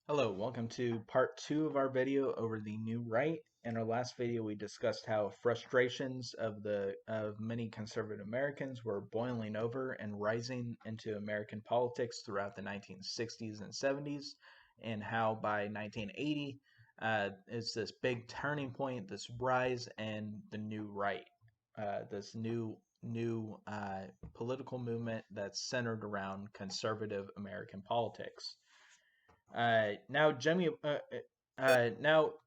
Hello, welcome to part two of our video over the new right. In our last video, we discussed how frustrations of many conservative Americans were boiling over and rising into American politics throughout the 1960s and 70s, and how by 1980 is this big turning point, this rise, and the new right, this new political movement that's centered around conservative American politics. Now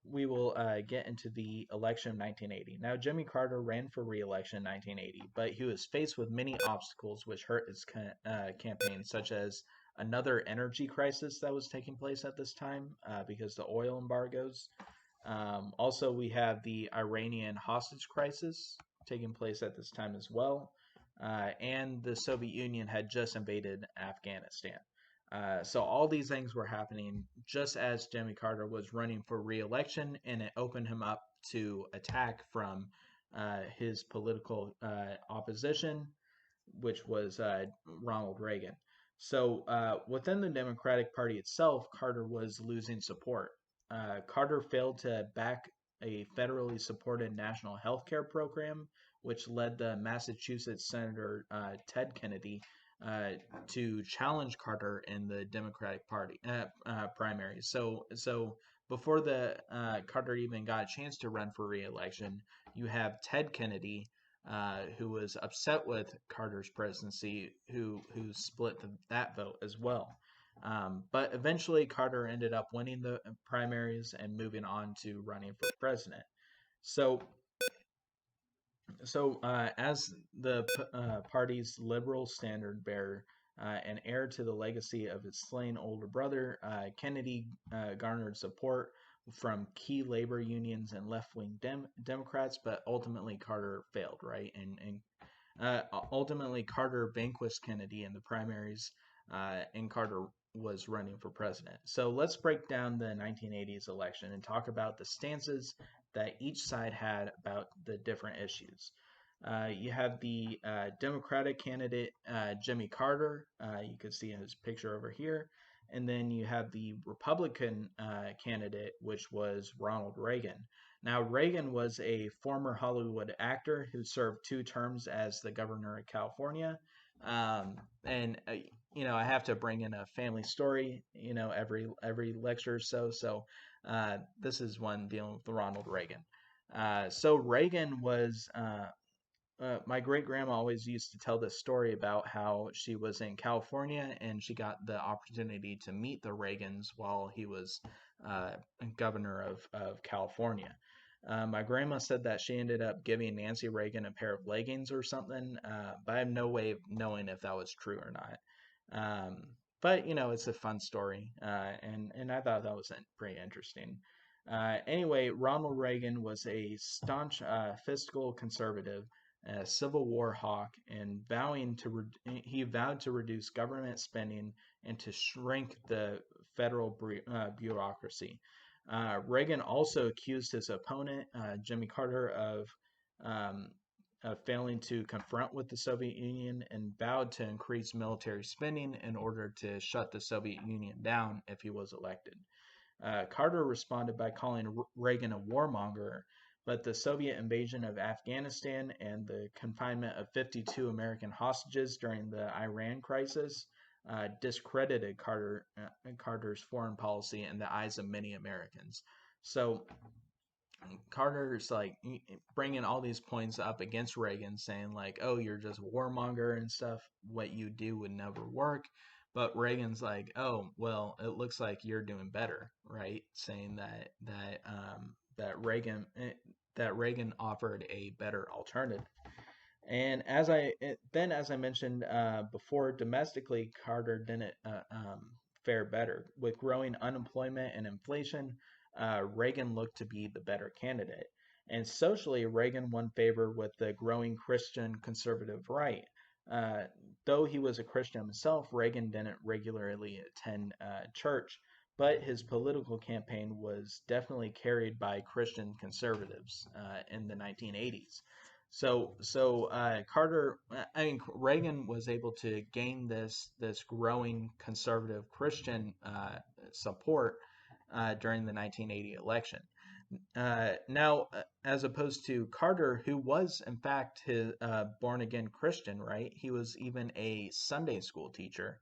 we will get into the election of 1980. Now, Jimmy Carter ran for re-election in 1980, but he was faced with many obstacles which hurt his campaign, such as another energy crisis that was taking place at this time because the oil embargoes. Also, we have the Iranian hostage crisis taking place at this time as well, and the Soviet Union had just invaded Afghanistan. So all these things were happening just as Jimmy Carter was running for re-election, and it opened him up to attack from his political opposition, which was Ronald Reagan. So within the Democratic Party itself, Carter was losing support. Carter failed to back a federally supported national health care program, which led the Massachusetts Senator Ted Kennedy uh, to challenge Carter in the Democratic Party primaries. So before the Carter even got a chance to run for re-election, you have Ted Kennedy, who was upset with Carter's presidency, who split that vote as well. But eventually, Carter ended up winning the primaries and moving on to running for president. So as the party's liberal standard bearer and heir to the legacy of his slain older brother, Kennedy garnered support from key labor unions and left-wing Democrats, but ultimately Carter failed, right? And ultimately Carter vanquished Kennedy in the primaries, and Carter was running for president. So let's break down the 1980s election and talk about the stances that each side had about the different issues. You have the Democratic candidate Jimmy Carter. You can see his picture over here. And then you have the Republican candidate, which was Ronald Reagan. Now, Reagan was a former Hollywood actor who served two terms as the governor of California. And I have to bring in a family story, every lecture or so. So this is one dealing with Ronald Reagan. So Reagan was my great grandma always used to tell this story about how she was in California and she got the opportunity to meet the Reagans while he was uh, governor of California. My grandma said that she ended up giving Nancy Reagan a pair of leggings or something, but I have no way of knowing if that was true or not. Um, but it's a fun story, and I thought that was pretty interesting. Anyway, Ronald Reagan was a staunch fiscal conservative, a Civil War hawk, and he vowed to reduce government spending and to shrink the federal bureaucracy. Reagan also accused his opponent, Jimmy Carter, um, of failing to confront with the Soviet Union and vowed to increase military spending in order to shut the Soviet Union down if he was elected. Carter responded by calling Reagan a warmonger, but the Soviet invasion of Afghanistan and the confinement of 52 American hostages during the Iran crisis discredited Carter's foreign policy in the eyes of many Americans. So Carter's like bringing all these points up against Reagan, saying like, "Oh, you're just a warmonger and stuff. What you do would never work." But Reagan's like, "Oh, well, it looks like you're doing better, right?" Saying that Reagan offered a better alternative. And as I mentioned before, domestically, Carter didn't fare better. With growing unemployment and inflation, Reagan looked to be the better candidate. And socially, Reagan won favor with the growing Christian conservative right. Uh, though he was a Christian himself, Reagan didn't regularly attend church, but his political campaign was definitely carried by Christian conservatives in the 1980s. Carter, I mean Reagan was able to gain this growing conservative Christian support during the 1980 election. As opposed to Carter, who was in fact his born again Christian, right? He was even a Sunday school teacher.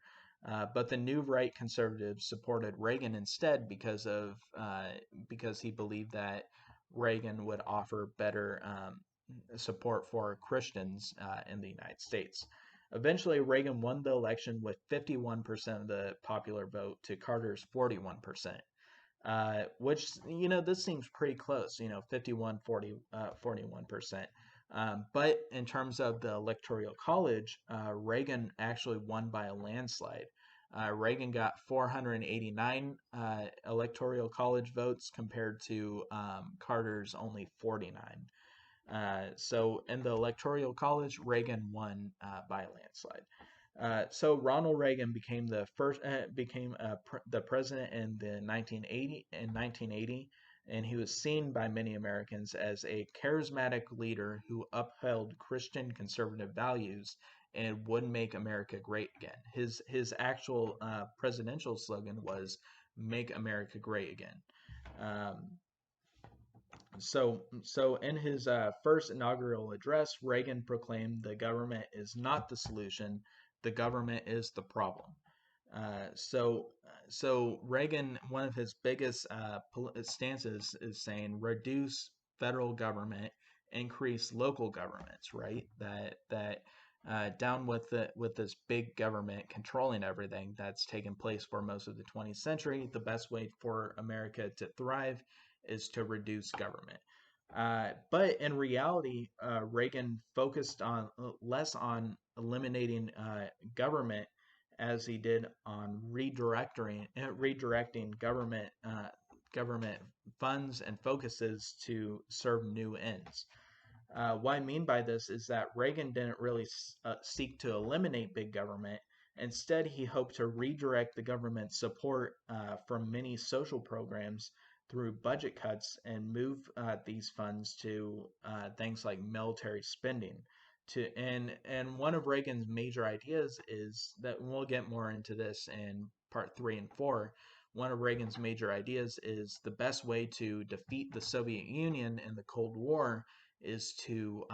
But the new right conservatives supported Reagan instead because he believed that Reagan would offer better support for Christians in the United States. Eventually, Reagan won the election with 51% of the popular vote to Carter's 41%, which, this seems pretty close, 51, 40, 41%. But in terms of the Electoral College, Reagan actually won by a landslide. Reagan got 489 Electoral College votes compared to Carter's only 49. So in the Electoral College, Reagan won by a landslide. So Ronald Reagan became the president in the 1980, and he was seen by many Americans as a charismatic leader who upheld Christian conservative values and would make America great again. His actual presidential slogan was "Make America Great Again." Um, so in his first inaugural address, Reagan proclaimed the government is not the solution, the government is the problem. So Reagan, one of his biggest stances is saying reduce federal government, increase local governments, right? That down with this big government controlling everything that's taken place for most of the 20th century. The best way for America to thrive is to reduce government. But in reality, Reagan focused on less on eliminating government as he did on redirecting government funds and focuses to serve new ends. What I mean by this is that Reagan didn't really seek to eliminate big government. Instead, he hoped to redirect the government's support from many social programs through budget cuts and move these funds to things like military spending. And one of Reagan's major ideas is that, and we'll get more into this in part 3 and 4. One of Reagan's major ideas is the best way to defeat the Soviet Union in the Cold War is to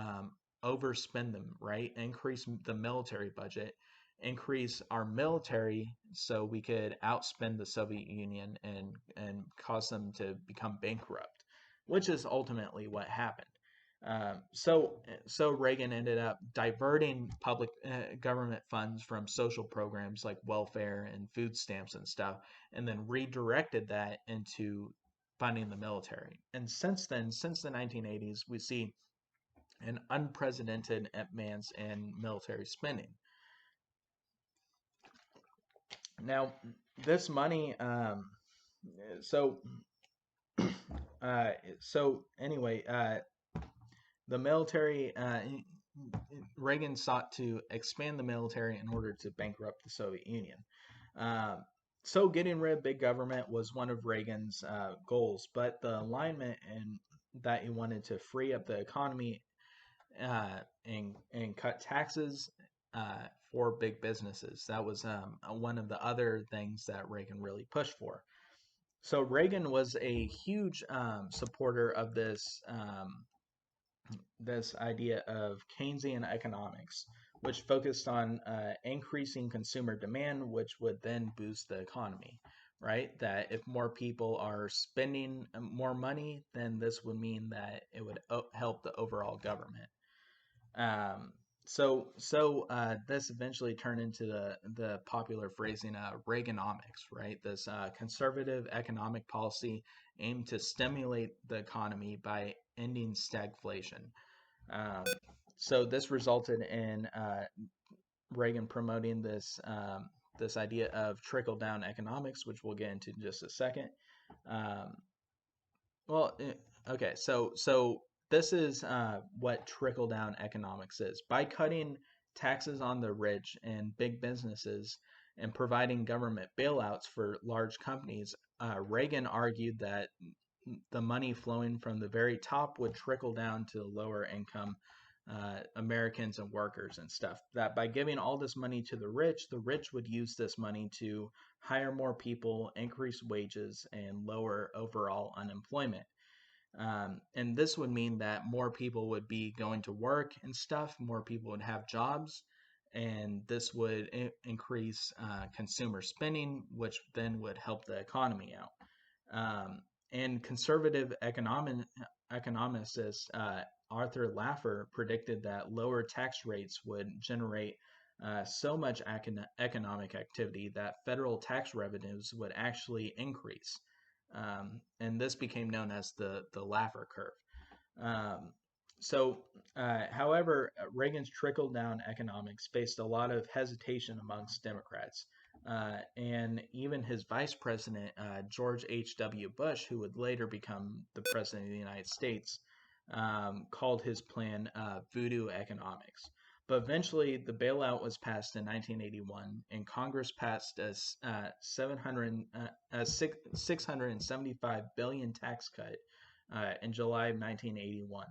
overspend them, right? Increase the military budget, increase our military so we could outspend the Soviet Union and cause them to become bankrupt, which is ultimately what happened. So Reagan ended up diverting public government funds from social programs like welfare and food stamps and stuff, and then redirected that into funding the military. And since then, since the 1980s, we see an unprecedented advance in military spending. Now, this money, so so anyway, the military, Reagan sought to expand the military in order to bankrupt the Soviet Union. So getting rid of big government was one of Reagan's goals, but the alignment in that he wanted to free up the economy and cut taxes for big businesses. That was one of the other things that Reagan really pushed for. So Reagan was a huge supporter of this idea of Keynesian economics, which focused on increasing consumer demand, which would then boost the economy, right? That if more people are spending more money, then this would mean that it would help the overall government. This eventually turned into the popular phrasing Reaganomics, right? This conservative economic policy aimed to stimulate the economy by ending stagflation. So this resulted in Reagan promoting this idea of trickle down economics, which we'll get into in just a second. Um, okay, so this is what trickle down economics is. By cutting taxes on the rich and big businesses and providing government bailouts for large companies, Reagan argued that the money flowing from the very top would trickle down to the lower income Americans and workers and stuff. That by giving all this money to the rich would use this money to hire more people, increase wages, and lower overall unemployment. And this would mean that more people would be going to work and stuff, more people would have jobs, and this would increase consumer spending, which then would help the economy out. And conservative economist Arthur Laffer predicted that lower tax rates would generate so much economic activity that federal tax revenues would actually increase. And this became known as the Laffer curve. Um, however, Reagan's trickle down economics faced a lot of hesitation amongst Democrats. And even his vice president, George H.W. Bush, who would later become the president of the United States, called his plan voodoo economics. But eventually, the bailout was passed in 1981, and Congress passed a 675 billion tax cut in July of 1981,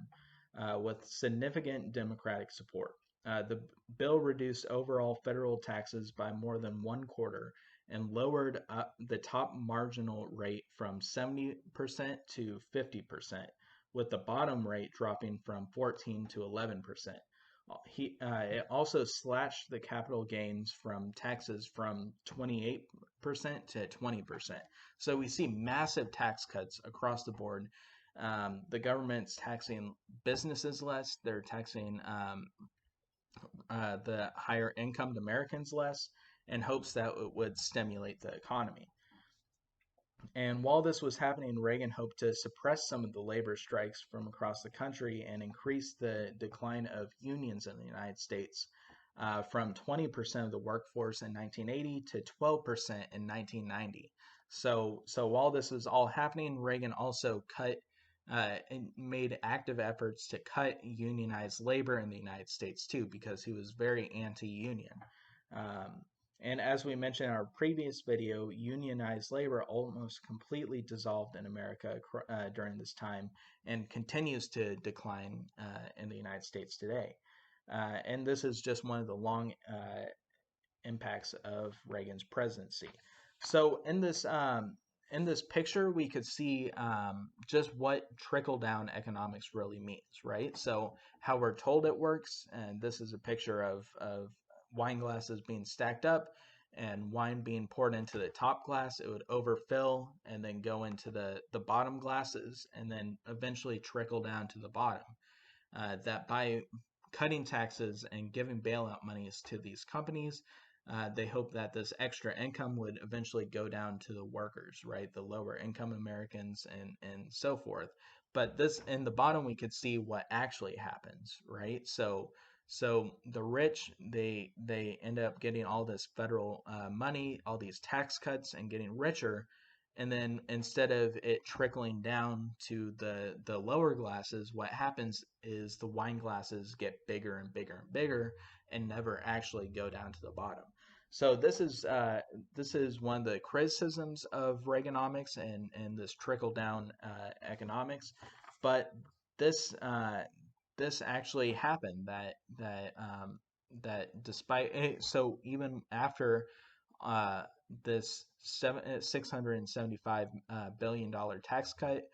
with significant Democratic support. The bill reduced overall federal taxes by more than one quarter and lowered the top marginal rate from 70% to 50%, with the bottom rate dropping from 14 to 11%. It also slashed the capital gains from taxes from 28% to 20%. So we see massive tax cuts across the board. The government's taxing businesses less. They're taxing the higher income Americans less in hopes that it would stimulate the economy. And while this was happening, Reagan hoped to suppress some of the labor strikes from across the country and increase the decline of unions in the United States from 20% of the workforce in 1980 to 12% in 1990. So while this was all happening, Reagan also and made active efforts to cut unionized labor in the United States too, because he was very anti-union. And as we mentioned in our previous video, unionized labor almost completely dissolved in America during this time and continues to decline in the United States today. And this is just one of the long impacts of Reagan's presidency. So in this picture, we could see just what trickle down economics really means, right? So how we're told it works, and this is a picture of wine glasses being stacked up and wine being poured into the top glass. It would overfill and then go into the bottom glasses and then eventually trickle down to the bottom. That by cutting taxes and giving bailout monies to these companies, they hope that this extra income would eventually go down to the workers, right? The lower income Americans and so forth. But this in the bottom, we could see what actually happens, right? So the rich, they end up getting all this federal money, all these tax cuts, and getting richer. And then instead of it trickling down to the lower glasses, what happens is the wine glasses get bigger and bigger and bigger and never actually go down to the bottom. So this is one of the criticisms of Reaganomics and this trickle down economics, but this this actually happened that despite so even after this 675 billion-dollar tax cut,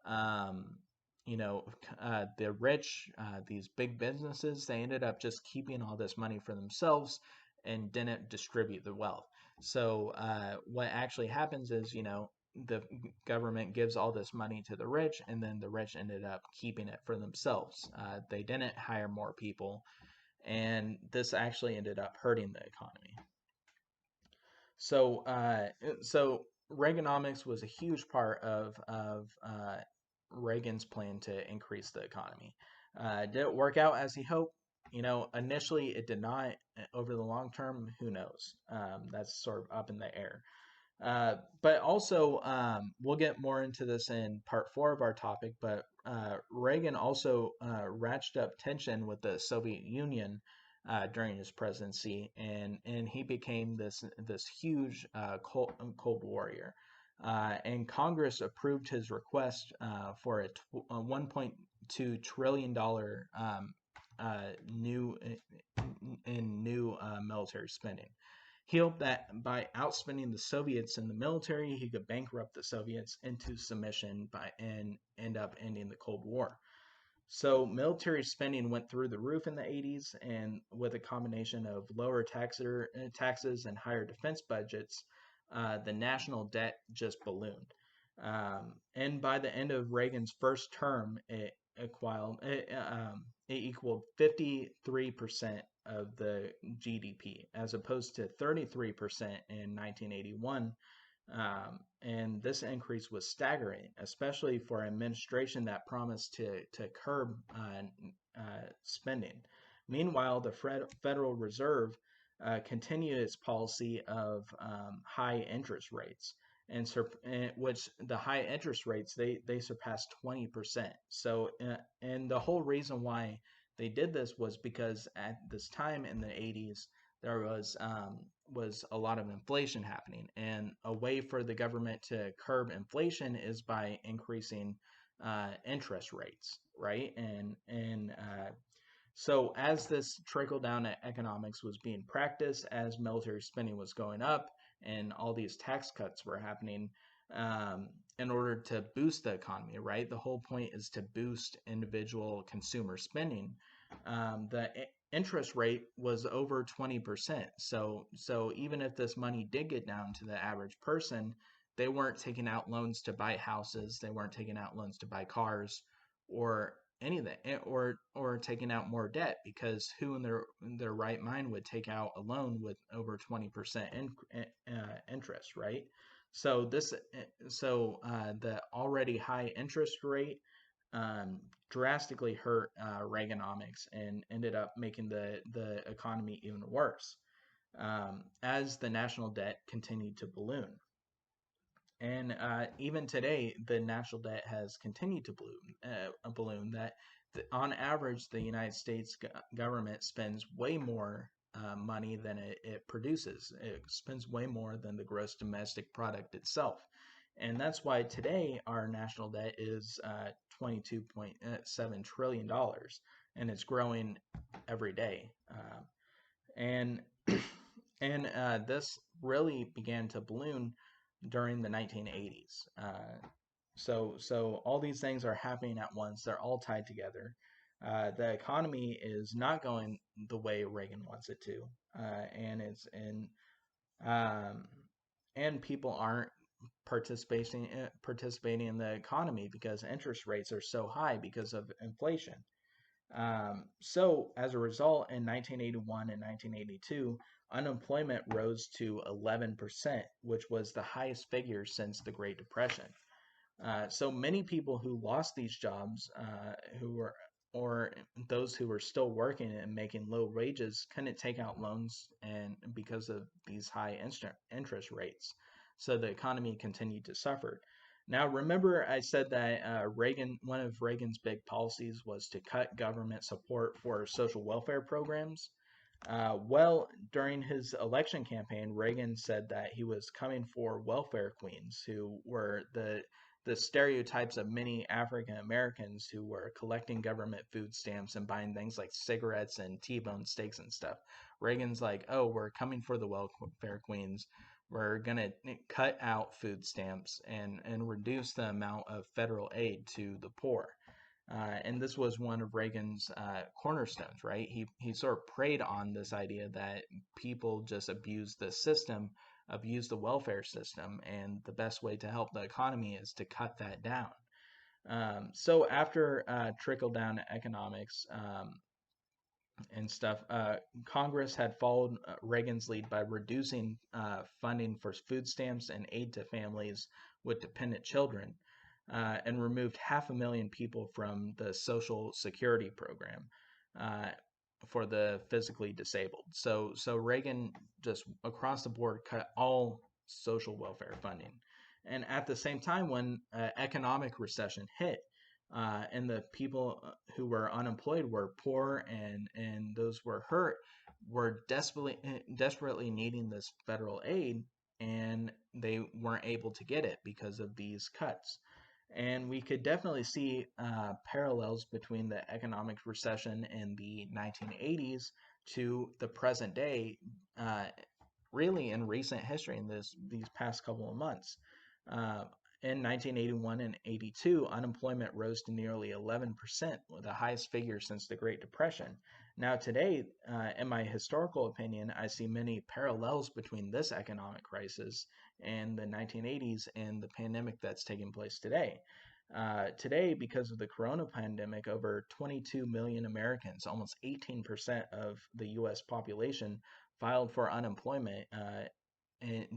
um, the rich, these big businesses, they ended up just keeping all this money for themselves and didn't distribute the wealth. So what actually happens is, the government gives all this money to the rich, and then the rich ended up keeping it for themselves. They didn't hire more people, and this actually ended up hurting the economy. So Reaganomics was a huge part of Reagan's plan to increase the economy. Did it work out as he hoped? Initially it did not. Over the long term, who knows? That's sort of up in the air. But also, we'll get more into this in part 4 of our topic, but Reagan also ratcheted up tension with the Soviet Union during his presidency, and he became this huge Cold Warrior. And Congress approved his request for a $1.2 trillion new military spending. He hoped that by outspending the Soviets in the military, he could bankrupt the Soviets into submission and end up ending the Cold War. So military spending went through the roof in the 80s, and with a combination of lower taxes and higher defense budgets, the national debt just ballooned. And by the end of Reagan's first term, it equaled 53% of the GDP, as opposed to 33% in 1981. And this increase was staggering, especially for an administration that promised to curb spending. Meanwhile, the Federal Reserve continued its policy of high interest rates, which the high interest rates they surpassed 20%. So, and the whole reason why they did this was because at this time in the 80s there was a lot of inflation happening, and a way for the government to curb inflation is by increasing interest rates, right? And so as this trickle down economics was being practiced, as military spending was going up, and all these tax cuts were happening, in order to boost the economy, right? The whole point is to boost individual consumer spending. The interest rate was over 20%. So even if this money did get down to the average person, they weren't taking out loans to buy houses, they weren't taking out loans to buy cars or anything, or taking out more debt, because who in their right mind would take out a loan with over 20% interest, right? So the already high interest rate um, drastically hurt Reaganomics and ended up making the economy even worse, as the national debt continued to balloon. And even today, the national debt has continued to balloon. That on average, the United States government spends way more money than it produces. It spends way more than the gross domestic product itself. And that's why today our national debt is $22.7 trillion, and it's growing every day. And this really began to balloon during the 1980s. So all these things are happening at once. They're all tied together. The economy is not going the way Reagan wants it to, and um, and people aren't participating in the economy because interest rates are so high because of inflation. So as a result, in 1981 and 1982, unemployment rose to 11%, which was the highest figure since the Great Depression. So many people who lost these jobs, who were or those who were still working and making low wages, couldn't take out loans, and because of these high interest rates. So the economy continued to suffer. Now, remember, I said that one of Reagan's big policies was to cut government support for social welfare programs. Well, during his election campaign, Reagan said that he was coming for welfare queens, who were the stereotypes of many African Americans who were collecting government food stamps and buying things like cigarettes and T-bone steaks and stuff. Reagan's like, oh, we're coming for the welfare queens. We're going to cut out food stamps and reduce the amount of federal aid to the poor. And this was one of Reagan's cornerstones, right? He sort of preyed on this idea that people just abuse the system, abuse the welfare system, and the best way to help the economy is to cut that down. So after trickle down economics and stuff, Congress had followed Reagan's lead by reducing funding for food stamps and aid to families with dependent children, and removed 500,000 people from the Social Security program for the physically disabled. So Reagan just across the board cut all social welfare funding. And at the same time, when economic recession hit, and the people who were unemployed were poor, and those were hurt, were desperately needing this federal aid, and they weren't able to get it because of these cuts. And we could definitely see parallels between the economic recession in the 1980s to the present day, uh, really in recent history in these past couple of months. Uh, in 1981 and 82, unemployment rose to nearly 11%, the highest figure since the Great Depression. Now, today, in my historical opinion, I see many parallels between this economic crisis and the 1980s and the pandemic that's taking place today. Today, because of the corona pandemic, over 22 million Americans, almost 18% of the US population, filed for unemployment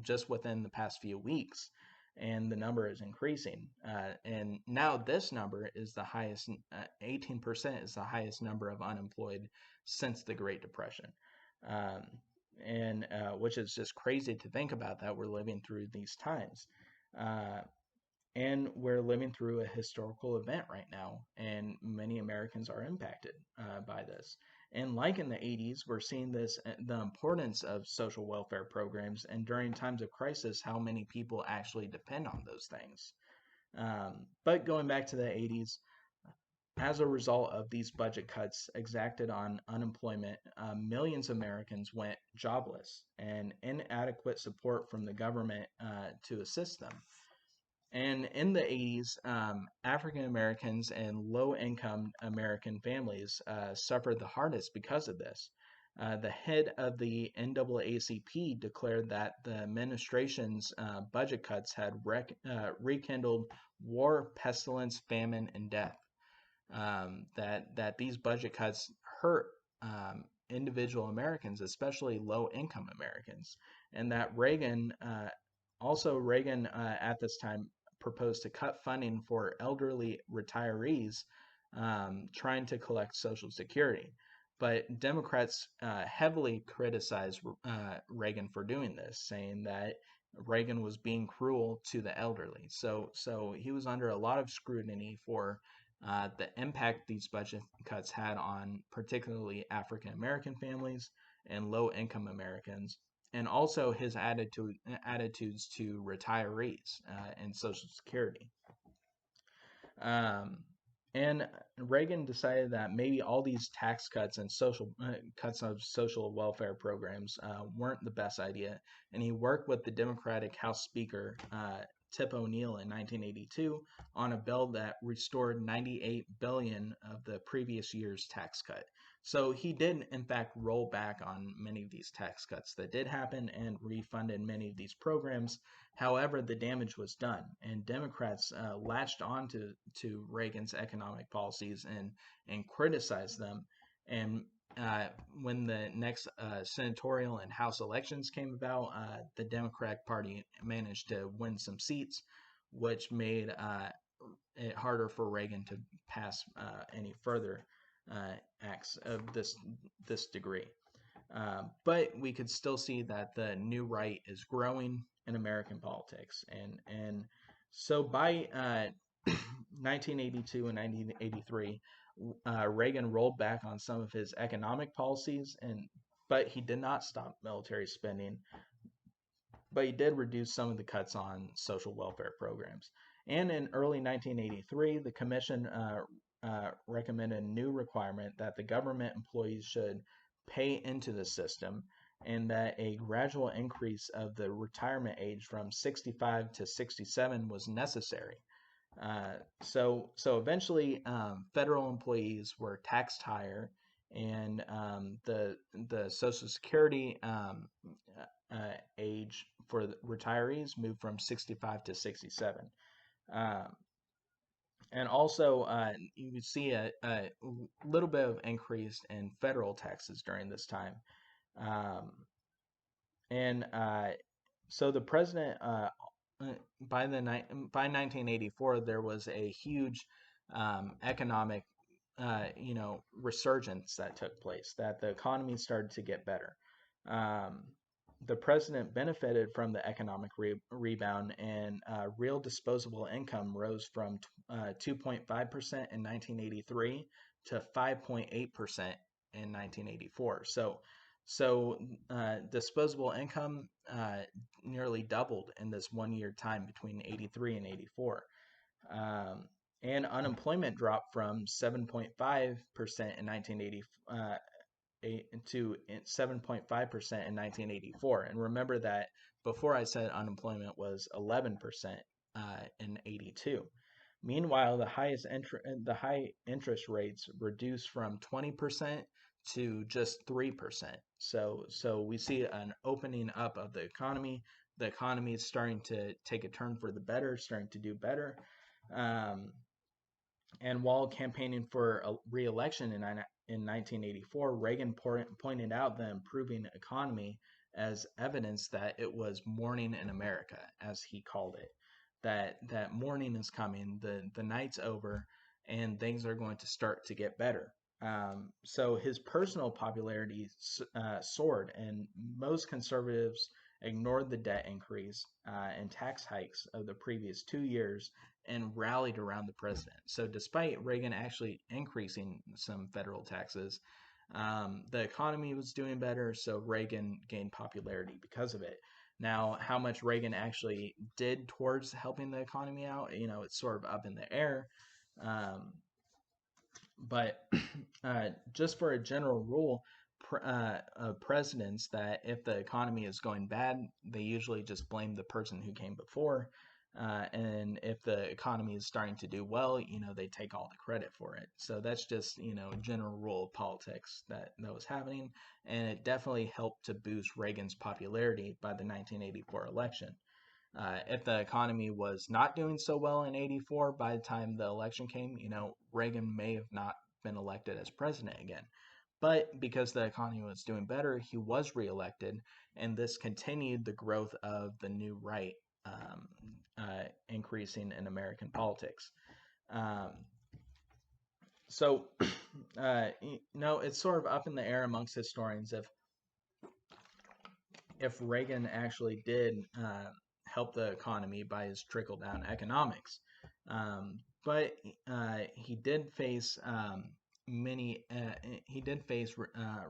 just within the past few weeks. And the number is increasing. And now this number is the highest, 18% is the highest number of unemployed since the Great Depression. Um, and which is just crazy to think about that we're living through these times. Uh, and we're living through a historical event right now, and many Americans are impacted by this. And like in the 80s, we're seeing this the importance of social welfare programs, and during times of crisis, how many people actually depend on those things. But going back to the 80s, as a result of these budget cuts exacted on unemployment, millions of Americans went jobless and inadequate support from the government to assist them. And in the 80s, African Americans and low income American families suffered the hardest because of this. The head of the NAACP declared that the administration's budget cuts had rekindled war, pestilence, famine, and death. That these budget cuts hurt individual Americans, especially low income Americans, and that Reagan at this time proposed to cut funding for elderly retirees, trying to collect Social Security. But Democrats heavily criticized Reagan for doing this, saying that Reagan was being cruel to the elderly. So he was under a lot of scrutiny for the impact these budget cuts had on particularly African American families and low income Americans, and also his attitudes to retirees and Social Security. Um, and Reagan decided that maybe all these tax cuts and social cuts of social welfare programs weren't the best idea, and he worked with the Democratic House Speaker Tip O'Neill in 1982 on a bill that restored 98 billion of the previous year's tax cut. So he did, in fact, roll back on many of these tax cuts that did happen and refunded many of these programs. However, the damage was done, and Democrats latched on to Reagan's economic policies and criticized them. And when the next senatorial and House elections came about, the Democratic Party managed to win some seats, which made it harder for Reagan to pass any further acts of this degree. But we could still see that the new right is growing in American politics, and so by 1982 and 1983, Reagan rolled back on some of his economic policies, but he did not stop military spending. But he did reduce some of the cuts on social welfare programs. And in early 1983, the commission recommended a new requirement that the government employees should pay into the system, and that a gradual increase of the retirement age from 65 to 67 was necessary. So eventually, federal employees were taxed higher, and the Social Security age for the retirees moved from 65 to 67. Um, and also, you would see a little bit of increase in federal taxes during this time. Um, and so the president, by 1984, there was a huge economic, resurgence that took place. That the economy started to get better. Um, the president benefited from the economic rebound, and real disposable income rose from 2.5% in 1983 to 5.8% in 1984. So disposable income nearly doubled in this 1 year time between 83 and 84. Um, and unemployment dropped from 7.5% in 1980 to 7.5% in 1984. And remember that before I said unemployment was 11% in 82. Meanwhile, the high interest rates reduced from 20% to just 3%. So we see an opening up of the economy. The economy is starting to take a turn for the better, starting to do better. Um, and while campaigning for a re-election in 1984, Reagan pointed out the improving economy as evidence that it was morning in America, as he called it. That morning is coming, the night's over, and things are going to start to get better. So his personal popularity soared, and most conservatives ignored the debt increase and tax hikes of the previous 2 years and rallied around the president. So, despite Reagan actually increasing some federal taxes, the economy was doing better, so Reagan gained popularity because of it. Now, how much Reagan actually did towards helping the economy out, it's sort of up in the air. Um, but just for a general rule, of presidents, that if the economy is going bad, they usually just blame the person who came before. And if the economy is starting to do well, they take all the credit for it. So that's just, a general rule of politics that was happening. And it definitely helped to boost Reagan's popularity by the 1984 election. If the economy was not doing so well in 84 by the time the election came, Reagan may have not been elected as president again. But because the economy was doing better, he was reelected, and this continued the growth of the new right, increasing in American politics. Um, so, it's sort of up in the air amongst historians if Reagan actually did help the economy by his trickle down economics. But he did face many. He did face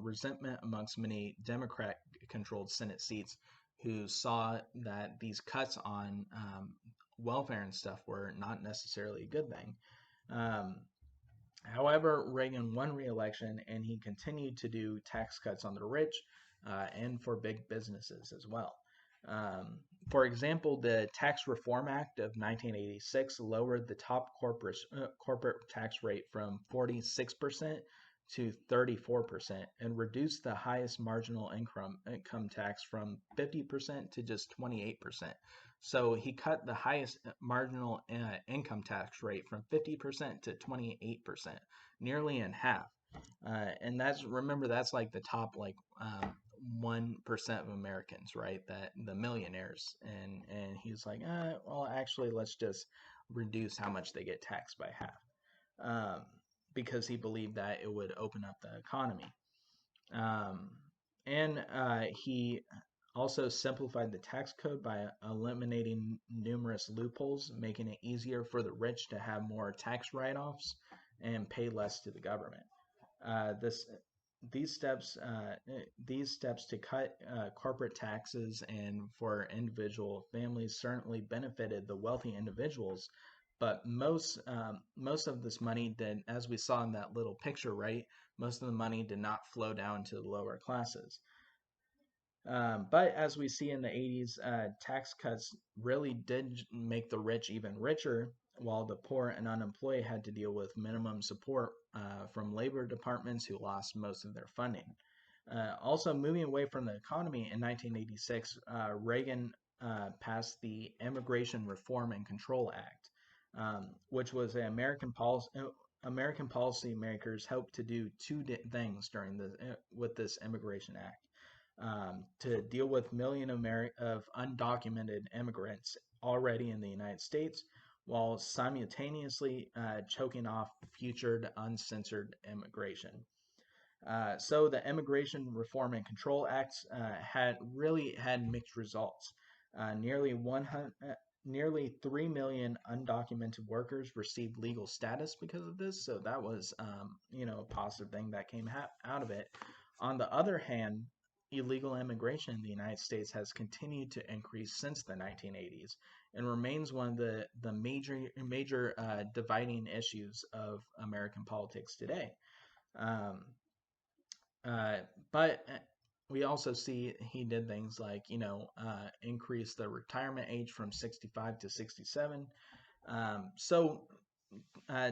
resentment amongst many Democrat-controlled Senate seats who saw that these cuts on welfare and stuff were not necessarily a good thing. Um, However, Reagan won re-election, and he continued to do tax cuts on the rich and for big businesses as well. Um, for example, the Tax Reform Act of 1986 lowered the top corporate tax rate from 46% to 34% and reduced the highest marginal income tax from 50% to just 28%. So he cut the highest marginal income tax rate from 50% to 28%, nearly in half. And remember, that's like the top, like, 1% of Americans, right? That the millionaires. And he's like, well, actually, let's just reduce how much they get taxed by half. Um, because he believed that it would open up the economy. Um, and he also simplified the tax code by eliminating numerous loopholes, making it easier for the rich to have more tax write-offs and pay less to the government. Uh, this these steps to cut corporate taxes and for individual families certainly benefited the wealthy individuals, but most of this money did, as we saw in that little picture, right? Most of the money did not flow down to the lower classes. But as we see in the 80s, tax cuts really did make the rich even richer, while the poor and unemployed had to deal with minimum support from labor departments who lost most of their funding. Also, moving away from the economy in 1986, Reagan passed the Immigration Reform and Control Act, which was an American policymakers hoped to do things during with this Immigration Act, to deal with of undocumented immigrants already in the United States, while simultaneously choking off future uncensored immigration. So the Immigration Reform and Control Acts had mixed results. Nearly 3 million undocumented workers received legal status because of this. So that was, a positive thing that came out of it. On the other hand, illegal immigration in the United States has continued to increase since the 1980s and remains one of the major dividing issues of American politics today. Um, uh, but we also see he did things like, increase the retirement age from 65 to 67.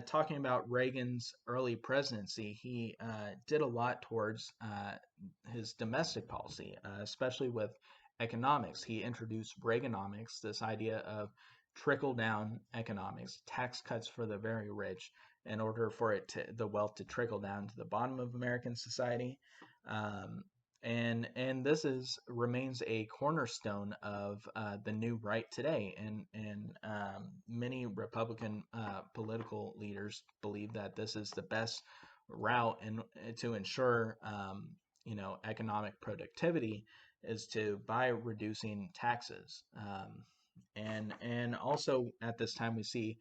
Talking about Reagan's early presidency, he did a lot towards his domestic policy, especially with economics. He introduced Reaganomics, this idea of trickle down economics, tax cuts for the very rich, in order for the wealth to trickle down to the bottom of American society. Um, and this remains a cornerstone of the new right today, and many Republican political leaders believe that this is the best route and to ensure economic productivity is by reducing taxes, and also at this time we see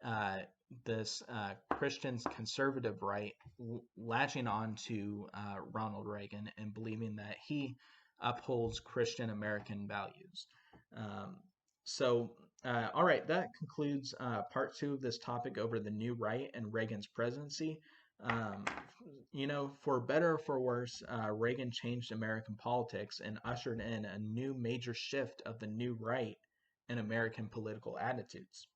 uh, this Christian conservative right latching on to Ronald Reagan and believing that he upholds Christian American values. Um, all right, that concludes part two of this topic over the new right and Reagan's presidency. Um, for better or for worse, Reagan changed American politics and ushered in a new major shift of the new right in American political attitudes.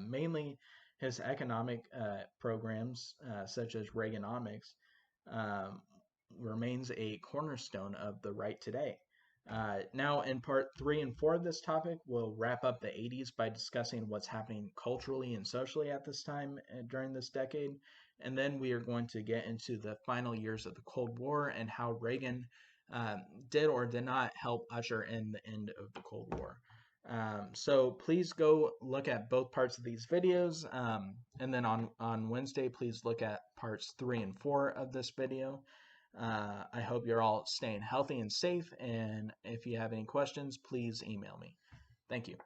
Mainly his economic programs, such as Reaganomics, um, remains a cornerstone of the right today. Now, in part three and four of this topic, we'll wrap up the 80s by discussing what's happening culturally and socially at this time during this decade. And then we are going to get into the final years of the Cold War and how Reagan did or did not help usher in the end of the Cold War. So please go look at both parts of these videos. And then on Wednesday, please look at parts 3 and 4 of this video. I hope you're all staying healthy and safe. And if you have any questions, please email me. Thank you.